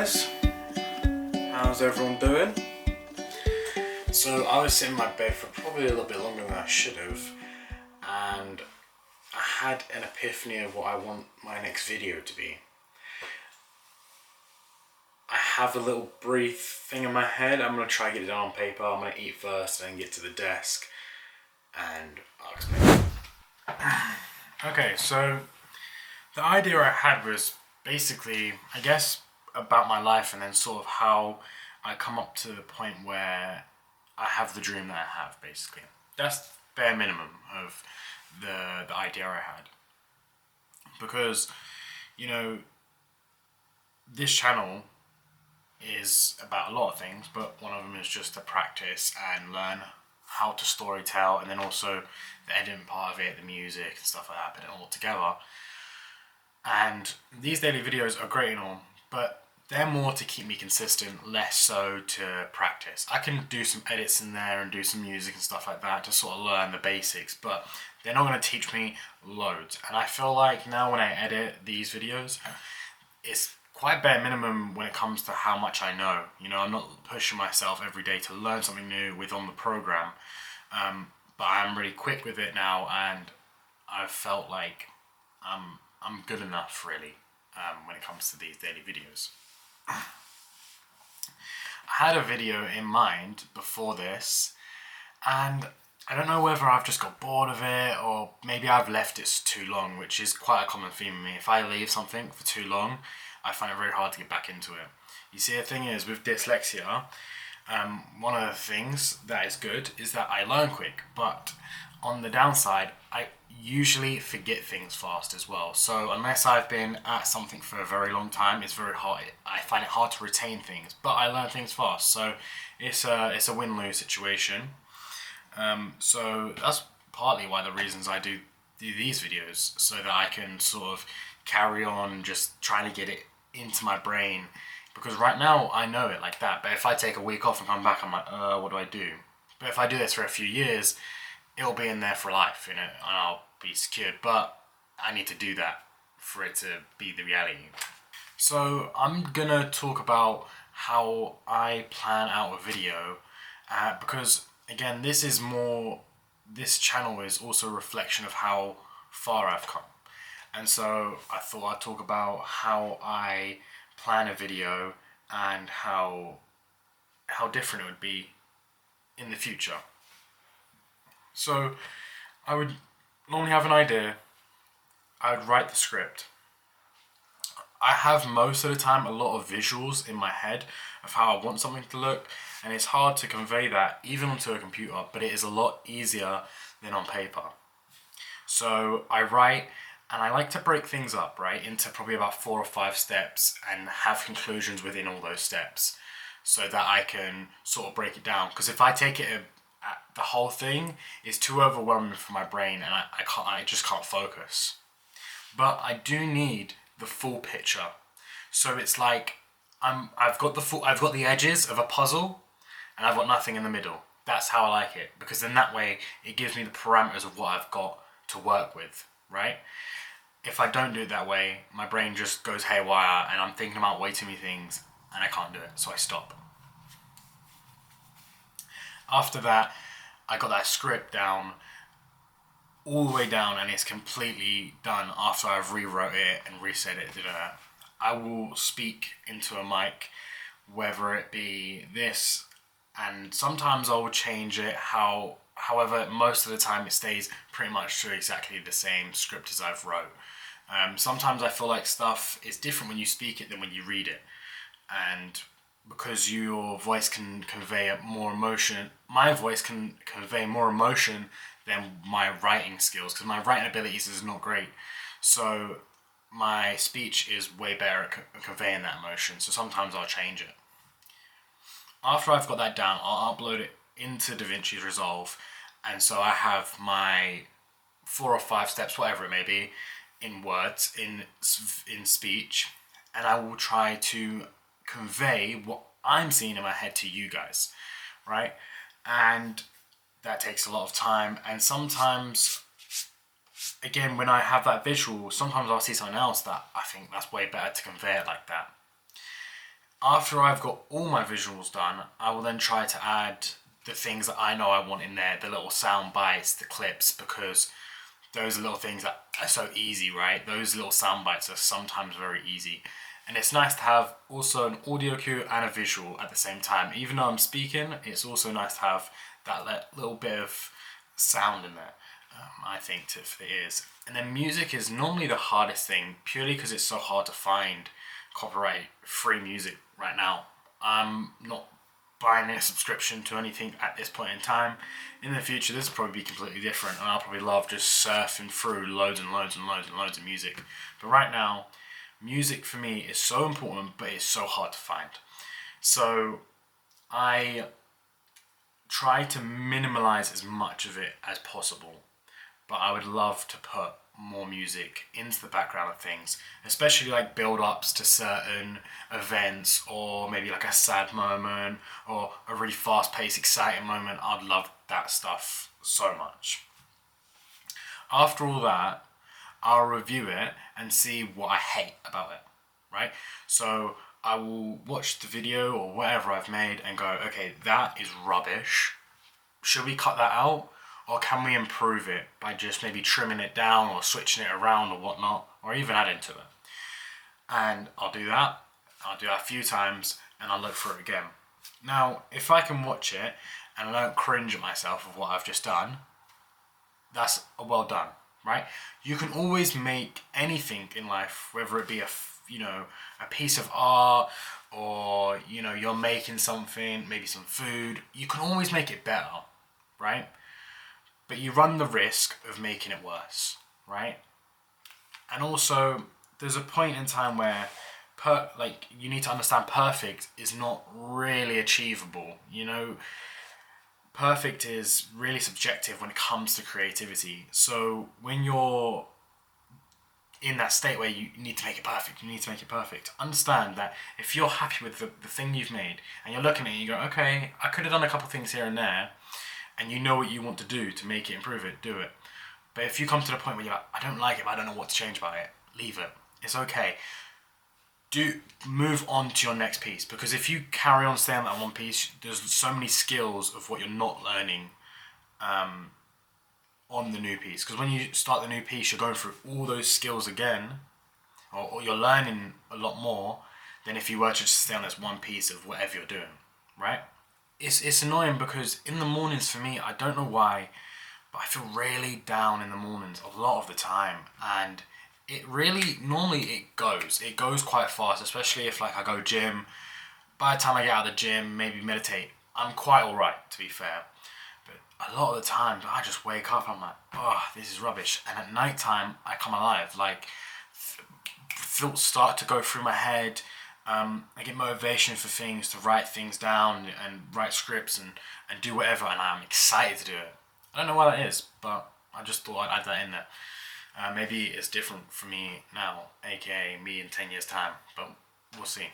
guys, how's everyone doing? So I was sitting in my bed for probably a little bit longer than I should have, and I had an epiphany of what I want my next video to be. I have a little brief thing in my head. I'm going to try to get it down on paper. I'm going to eat first and then get to the desk and I'll explain. Okay, so the idea I had was basically, I guess, about my life and then sort of how I come up to the point where I have the dream that I have, basically. That's bare minimum of the idea I had. Because, you know, this channel is about a lot of things, but one of them is just to practice and learn how to story tell, and then also the editing part of it, the music and stuff like that, put it all together. And these daily videos are great and all, but they're more to keep me consistent, less so to practice. I can do some edits in there and do some music and stuff like that to sort of learn the basics, but they're not going to teach me loads. And I feel like now when I edit these videos, it's quite bare minimum when it comes to how much I know. You know, I'm not pushing myself every day to learn something new on the program, but I'm really quick with it now, and I've felt like I'm good enough, really, when it comes to these daily videos. I had a video in mind before this, and I don't know whether I've just got bored of it or maybe I've left it too long, which is quite a common theme with me. If I leave something for too long, I find it very hard to get back into it. You see, the thing is, with dyslexia, one of the things that is good is that I learn quick, but on the downside, I usually forget things fast as well. So unless I've been at something for a very long time, it's very hard. I find it hard to retain things, but I learn things fast. So it's a win-lose situation. So that's partly why the reasons I do these videos, so that I can sort of carry on just trying to get it into my brain, because right now I know it like that, but if I take a week off and come back, I'm like, what do I do? But if I do this for a few years, it'll be in there for life, you know, and I'll be secured. But I need to do that for it to be the reality. So I'm gonna talk about how I plan out a video, because again, this channel is also a reflection of how far I've come. And so I thought I'd talk about how I plan a video and how different it would be in the future. So I would normally have an idea, I would write the script. I have most of the time a lot of visuals in my head of how I want something to look, and it's hard to convey that even onto a computer, but it is a lot easier than on paper. So I write, and I like to break things up, right, into probably about 4 or 5 steps and have conclusions within all those steps, so that I can sort of break it down. Because if I take it, the whole thing is too overwhelming for my brain, and I just can't focus. But I do need the full picture. So it's like I've got the edges of a puzzle, and I've got nothing in the middle. That's how I like it, because then that way it gives me the parameters of what I've got to work with, right? If I don't do it that way, my brain just goes haywire and I'm thinking about way too many things and I can't do it, so I stop. After that, I got that script down, all the way down, and it's completely done after I've rewrote it and reset it. I will speak into a mic, whether it be this, and sometimes I will change it. However, most of the time it stays pretty much to exactly the same script as I've wrote. Sometimes I feel like stuff is different when you speak it than when you read it, and because your voice can convey more emotion, my voice can convey more emotion than my writing skills, because my writing abilities is not great. So my speech is way better at conveying that emotion, so sometimes I'll change it. After I've got that down, I'll upload it into DaVinci Resolve, and so I have my 4 or 5 steps, whatever it may be, in words, in speech, and I will try to convey what I'm seeing in my head to you guys, right? And that takes a lot of time, and sometimes, again, when I have that visual, sometimes I'll see something else that I think that's way better to convey it like that. After I've got all my visuals done, I will then try to add the things that I know I want in there, the little sound bites, the clips, because those are little things that are so easy, right? Those little sound bites are sometimes very easy. And it's nice to have also an audio cue and a visual at the same time. Even though I'm speaking, it's also nice to have that little bit of sound in there, I think, for the ears. And then music is normally the hardest thing, purely because it's so hard to find copyright-free music right now. I'm not buying a subscription to anything at this point in time. In the future, this will probably be completely different, and I'll probably love just surfing through loads and loads and loads and loads of music. But right now, music for me is so important, but it's so hard to find. So I try to minimalize as much of it as possible, but I would love to put more music into the background of things, especially like build-ups to certain events, or maybe like a sad moment or a really fast-paced exciting moment. I'd love that stuff so much. After all that, I'll review it and see what I hate about it, right? So I will watch the video or whatever I've made and go, okay, that is rubbish. Should we cut that out? Or can we improve it by just maybe trimming it down or switching it around or whatnot, or even adding to it? And I'll do that. I'll do that a few times and I'll look through it again. Now, if I can watch it and I don't cringe at myself of what I've just done, that's well done, right? You can always make anything in life, whether it be a piece of art, or you're making something, maybe some food. You can always make it better, right? But you run the risk of making it worse, right? And also, there's a point in time where you need to understand perfect is not really achievable. Perfect is really subjective when it comes to creativity. So when you're in that state where you need to make it perfect, understand that if you're happy with the thing you've made and you're looking at it and you go, okay, I could have done a couple things here and there, and you know what you want to do to make it, improve it, do it. But if you come to the point where you're like, I don't like it, but I don't know what to change about it, leave it. It's okay. Move on to your next piece, because if you carry on staying on that one piece, there's so many skills of what you're not learning on the new piece. Because when you start the new piece, you're going through all those skills again, or you're learning a lot more than if you were to just stay on this one piece of whatever you're doing, right? It's annoying because in the mornings for me, I don't know why, but I feel really down in the mornings a lot of the time, and it really, normally it goes quite fast, especially if I go gym. By the time I get out of the gym, maybe meditate, I'm quite alright, to be fair. But a lot of the times I just wake up, I'm like, oh, this is rubbish. And at night time, I come alive, thoughts start to go through my head. I get motivation for things, to write things down and write scripts and do whatever, and I'm excited to do it. I don't know why that is, but I just thought I'd add that in there. Maybe it's different for me now, aka me in 10 years' time, but we'll see.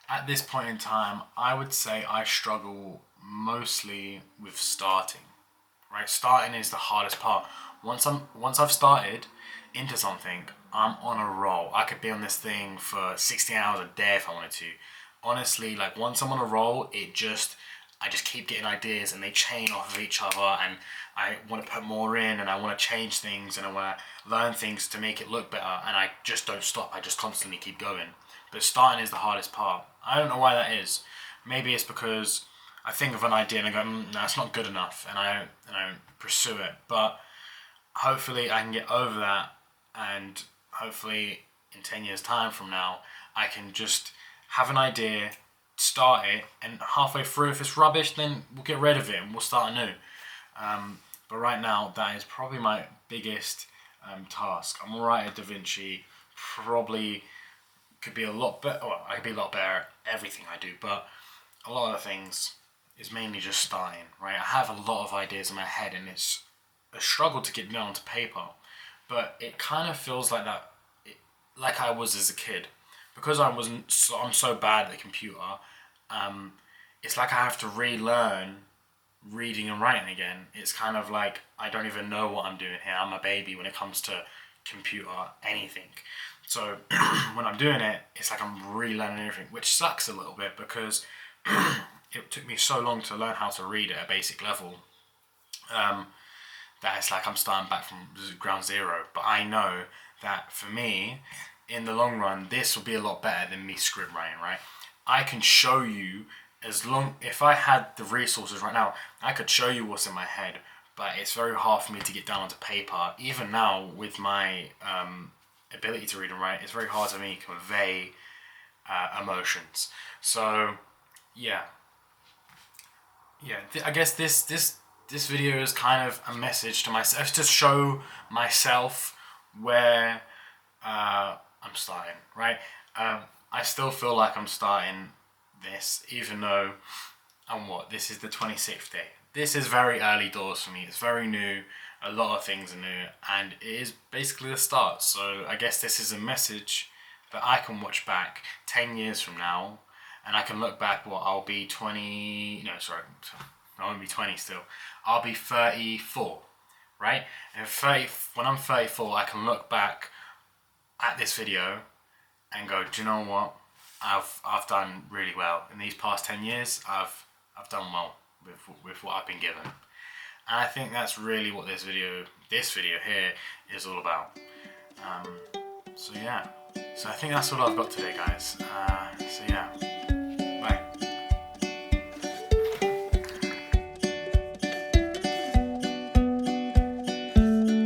At this point in time, I would say I struggle mostly with starting. Right, starting is the hardest part. Once I've started into something, I'm on a roll. I could be on this thing for 16 hours a day if I wanted to. Honestly, once I'm on a roll, I just keep getting ideas and they chain off of each other, and I want to put more in, and I want to change things, and I want to learn things to make it look better, and I just don't stop. I just constantly keep going. But starting is the hardest part. I don't know why that is. Maybe it's because I think of an idea and I go, no, it's not good enough, and I don't pursue it. But hopefully I can get over that, and hopefully in 10 years' time from now, I can just have an idea, start it, and halfway through, if it's rubbish, then we'll get rid of it and we'll start anew. But right now, that is probably my biggest task. I'm alright at DaVinci, probably could be a lot better. Well, I could be a lot better at everything I do, but a lot of the things is mainly just starting, right? I have a lot of ideas in my head, and it's a struggle to get down to paper, but it kind of feels like that, like I was as a kid, because I'm so bad at the computer. It's like I have to relearn reading and writing again. It's kind of like I don't even know what I'm doing here. I'm a baby when it comes to computer, anything. So when I'm doing it, it's like I'm relearning everything, which sucks a little bit because it took me so long to learn how to read at a basic level, that it's like I'm starting back from ground zero. But I know that for me, in the long run, this will be a lot better than me script writing, right? I can show you, if I had the resources right now, I could show you what's in my head, but it's very hard for me to get down onto paper. Even now, with my ability to read and write, it's very hard for me to convey emotions. So, yeah. I guess this video is kind of a message to myself, to show myself where I'm starting, right? I still feel like I'm starting this, even though this is the 26th day. This is very early doors for me. It's very new. A lot of things are new, and it is basically the start. So I guess this is a message that I can watch back 10 years from now, and I can look back, I'll be 20, no, sorry, I won't be 20 still. I'll be 34, right? And when I'm 34, I can look back at this video and go, do you know what? I've done really well. In these past 10 years, I've done well with what I've been given. And I think that's really what this video here is all about. So yeah. So I think that's all I've got today, guys. So yeah.